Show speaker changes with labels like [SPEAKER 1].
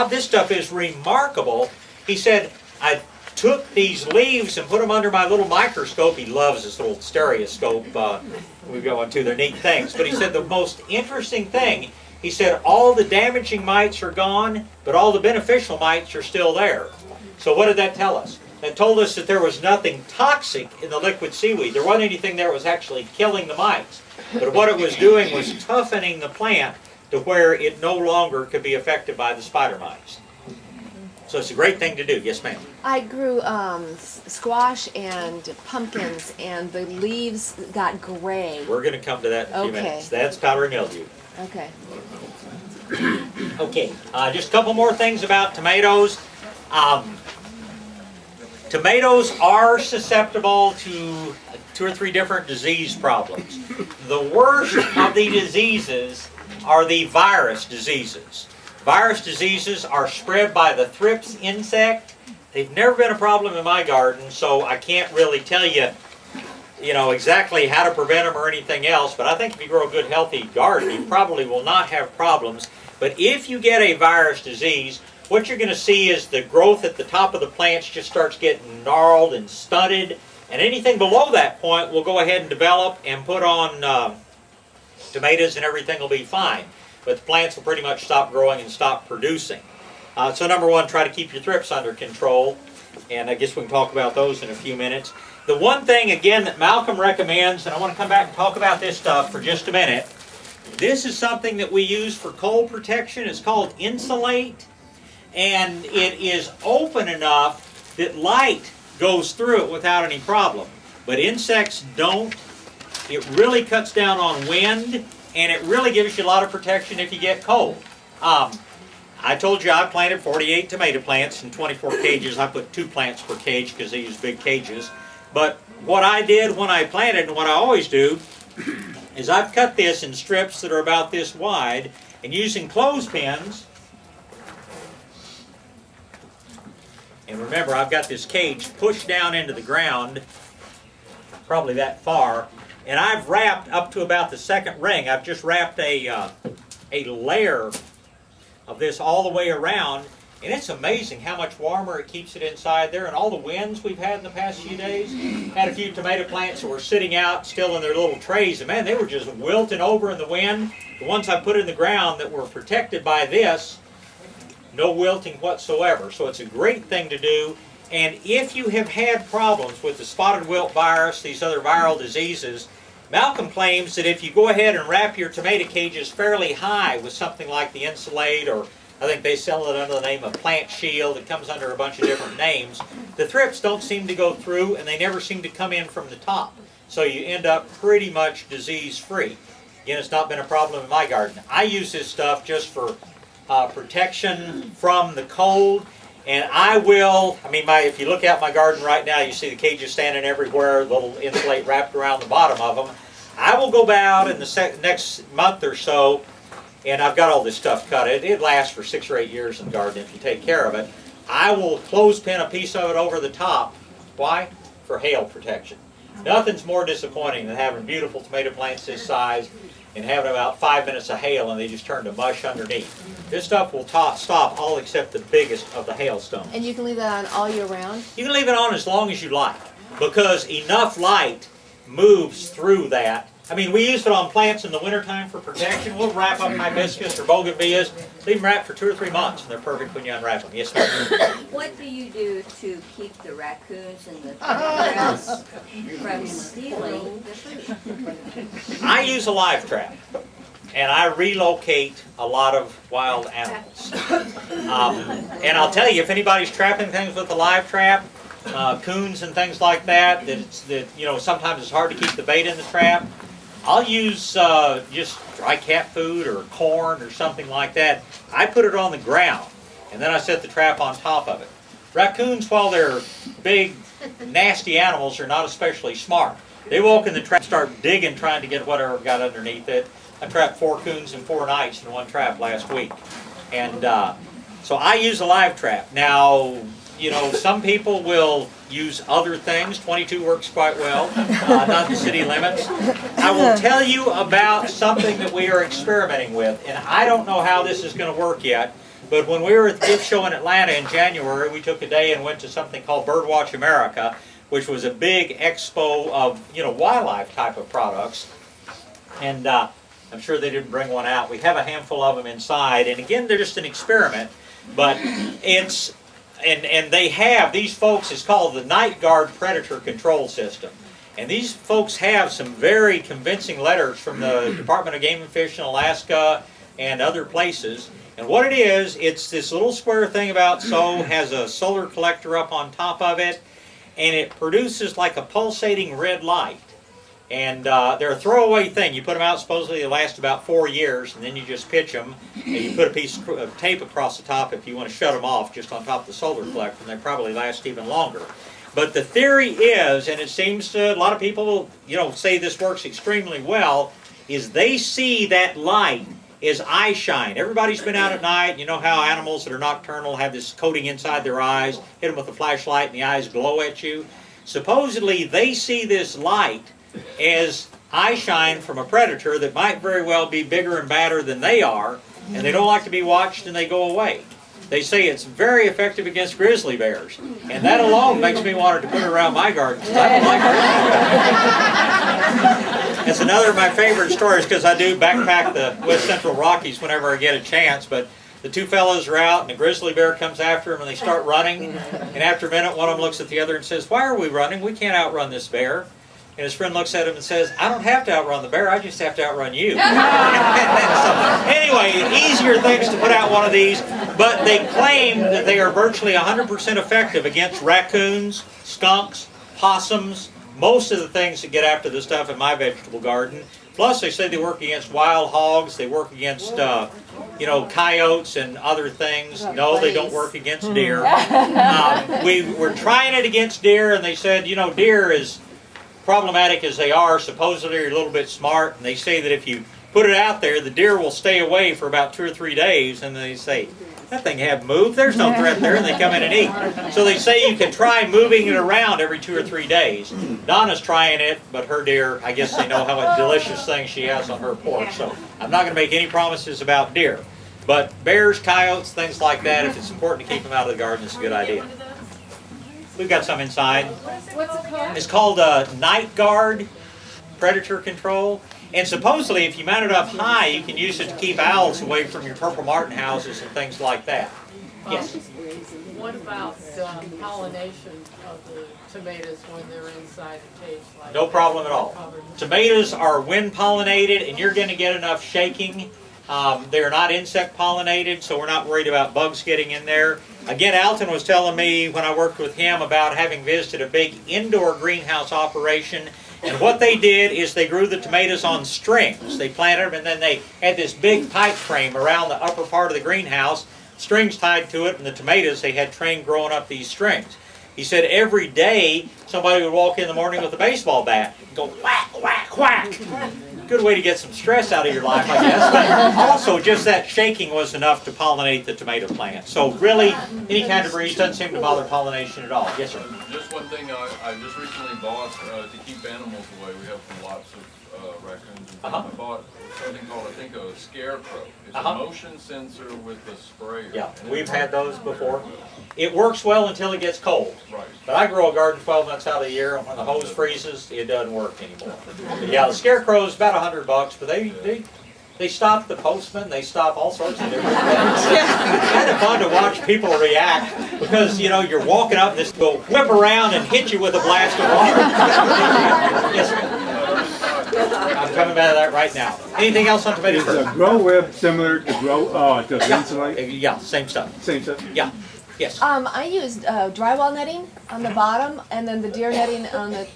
[SPEAKER 1] This stuff is remarkable. He said, I took these leaves and put them under my little microscope. He loves this little stereoscope. We go into their neat things. But he said the most interesting thing, he said all the damaging mites are gone, but all the beneficial mites are still there. So what did that tell us? That told us that there was nothing toxic in the liquid seaweed. There wasn't anything there that was actually killing the mites. But what it was doing was toughening the plant to where it no longer could be affected by the spider mites. So it's a great thing to do. Yes, ma'am.
[SPEAKER 2] I grew squash and pumpkins, and the leaves got gray.
[SPEAKER 1] We're going to come to that in a few minutes. That's powdery mildew.
[SPEAKER 2] Okay.
[SPEAKER 1] Okay, just a couple more things about tomatoes. Tomatoes are susceptible to 2 or 3 different disease problems. The worst of the diseases are the virus diseases. Virus diseases are spread by the thrips insect. They've never been a problem in my garden, so I can't really tell you, exactly how to prevent them or anything else, but I think if you grow a good healthy garden, you probably will not have problems. But if you get a virus disease, what you're going to see is the growth at the top of the plants just starts getting gnarled and stunted, and anything below that point will go ahead and develop and put on tomatoes, and everything will be fine. But the plants will pretty much stop growing and stop producing. So number one, try to keep your thrips under control, and I guess we can talk about those in a few minutes. The one thing, again, that Malcolm recommends, and I want to come back and talk about this stuff for just a minute, this is something that we use for cold protection. It's called Insulate, and it is open enough that light goes through it without any problem. But insects don't. It really cuts down on wind, and it really gives you a lot of protection if you get cold. I told you I planted 48 tomato plants in 24 cages. I put 2 plants per cage because they use big cages. But what I did when I planted, and what I always do, is I've cut this in strips that are about this wide, and using clothespins, and remember I've got this cage pushed down into the ground, probably that far, and I've wrapped up to about the second ring. I've just wrapped a layer of this all the way around, and it's amazing how much warmer it keeps it inside there. And all the winds we've had in the past few days, had a few tomato plants that were sitting out still in their little trays, and man, they were just wilting over in the wind. The ones I put in the ground that were protected by this, no wilting whatsoever. So it's a great thing to do. And if you have had problems with the spotted wilt virus, these other viral diseases, Malcolm claims that if you go ahead and wrap your tomato cages fairly high with something like the Insulate, or I think they sell it under the name of Plant Shield, it comes under a bunch of different names, the thrips don't seem to go through, and they never seem to come in from the top. So you end up pretty much disease-free. Again, it's not been a problem in my garden. I use this stuff just for protection from the cold. And I will, if you look out my garden right now, you see the cages standing everywhere, little Insulate wrapped around the bottom of them. I will go out in the next month or so, and I've got all this stuff cut. It lasts for 6 or 8 years in the garden if you take care of it. I will clothespin a piece of it over the top. Why? For hail protection. Nothing's more disappointing than having beautiful tomato plants this size and having about 5 minutes of hail and they just turn to mush underneath. This stuff will stop all except the biggest of the hailstones.
[SPEAKER 2] And you can leave that on all year round?
[SPEAKER 1] You can leave it on as long as you like, because enough light moves through that. We use it on plants in the wintertime for protection. We'll wrap up hibiscus or bougainvilleas, leave them wrapped for 2 or 3 months, and they're perfect when you unwrap them. Yes, ma'am?
[SPEAKER 3] What do you do to keep the raccoons and the squirrels from stealing the food?
[SPEAKER 1] I use a live trap, and I relocate a lot of wild animals. And I'll tell you, if anybody's trapping things with a live trap, coons and things like that, sometimes it's hard to keep the bait in the trap, I'll use just dry cat food or corn or something like that. I put it on the ground, and then I set the trap on top of it. Raccoons, while they're big, nasty animals, are not especially smart. They walk in the trap, start digging, trying to get whatever got underneath it. I trapped 4 coons in 4 nights in one trap last week. And so I use a live trap. Now, some people will use other things. 22 works quite well, not the city limits. I will tell you about something that we are experimenting with, and I don't know how this is going to work yet, But when we were at the gift show in Atlanta in January, we took a day and went to something called Birdwatch America, which was a big expo of, you know, wildlife type of products. And I'm sure they didn't bring one out. We have a handful of them inside, and again, they're just an experiment. But it's, and they have, these folks, it's called the Night Guard Predator Control System. And these folks have some very convincing letters from the Department of Game and Fish in Alaska and other places. And what it is, it's this little square thing about so, has a solar collector up on top of it, and it produces like a pulsating red light. And they're a throwaway thing. You put them out, supposedly they last about 4 years, and then you just pitch them, and you put a piece of tape across the top if you want to shut them off just on top of the solar collector, and they probably last even longer. But the theory is, and it seems to, a lot of people, you know, say this works extremely well, is they see that light is eye shine. Everybody's been out at night. You know how animals that are nocturnal have this coating inside their eyes, hit them with a flashlight and the eyes glow at you. Supposedly they see this light as eye shine from a predator that might very well be bigger and badder than they are, and they don't like to be watched and they go away. They say it's very effective against grizzly bears, and that alone makes me want to put it around my garden, because I don't like grizzly bears. It's another of my favorite stories, because I do backpack the West Central Rockies whenever I get a chance, but the two fellows are out, and a grizzly bear comes after them, and they start running, and after a minute, one of them looks at the other and says, "Why are we running? We can't outrun this bear." And his friend looks at him and says, "I don't have to outrun the bear, I just have to outrun you." So, anyway, easier things to put out one of these, but they claim that they are virtually 100% effective against raccoons, skunks, possums, most of the things that get after the stuff in my vegetable garden. Plus, they say they work against wild hogs, they work against, you know, coyotes and other things. No, they don't work against deer. We were trying it against deer, and they said, you know, deer is problematic as they are, supposedly are a little bit smart, and they say that if you put it out there, the deer will stay away for about 2 or 3 days, and they say, that thing have moved, there's no threat there, and they come in and eat. So they say you can try moving it around every 2 or 3 days. Donna's trying it, but her deer, I guess they know how delicious thing she has on her porch, so I'm not going to make any promises about deer. But bears, coyotes, things like that, if it's important to keep them out of the garden, it's a good idea. We've got some inside.
[SPEAKER 4] What's it called?
[SPEAKER 1] It's called Night Guard Predator Control. And supposedly, if you mount it up high, you can use it to keep owls away from your purple martin houses and things like that. Yes?
[SPEAKER 4] What about pollination of the tomatoes when they're inside a cage? Like
[SPEAKER 1] No problem at all. Tomatoes are wind pollinated, and you're going to get enough shaking. They're not insect pollinated, so we're not worried about bugs getting in there. Again, Alton was telling me when I worked with him about having visited a big indoor greenhouse operation, and what they did is they grew the tomatoes on strings. They planted them, and then they had this big pipe frame around the upper part of the greenhouse, strings tied to it, and the tomatoes, they had trained growing up these strings. He said every day somebody would walk in the morning with a baseball bat and go whack, whack, whack. Good way to get some stress out of your life, I guess. But also, just that shaking was enough to pollinate the tomato plant. So really, any kind of breeze doesn't seem to bother pollination at all. Yes, sir?
[SPEAKER 5] Just one thing I just recently bought to keep animals away. We have lots of raccoons and things. I bought something called, I think, a scarecrow. It's a motion sensor with a sprayer.
[SPEAKER 1] Yeah, we've had those before. It works well until it gets cold.
[SPEAKER 5] Right.
[SPEAKER 1] But I grow a garden 12 months out of the year, and when the hose freezes, it doesn't work anymore. But yeah, the scarecrow is about $100, but they stop the postman, they stop all sorts of different things. It's kind of fun to watch people react, because, you know, you're walking up and this will whip around and hit you with a blast of water. Yes, sir. I'm coming out of that right now. Anything else on tomatoes?
[SPEAKER 6] Is a grow web similar to grow to insulate?
[SPEAKER 1] Yeah, same stuff.
[SPEAKER 6] Same stuff.
[SPEAKER 1] Yeah. Yes.
[SPEAKER 2] I used drywall netting on the bottom, and then the deer netting on the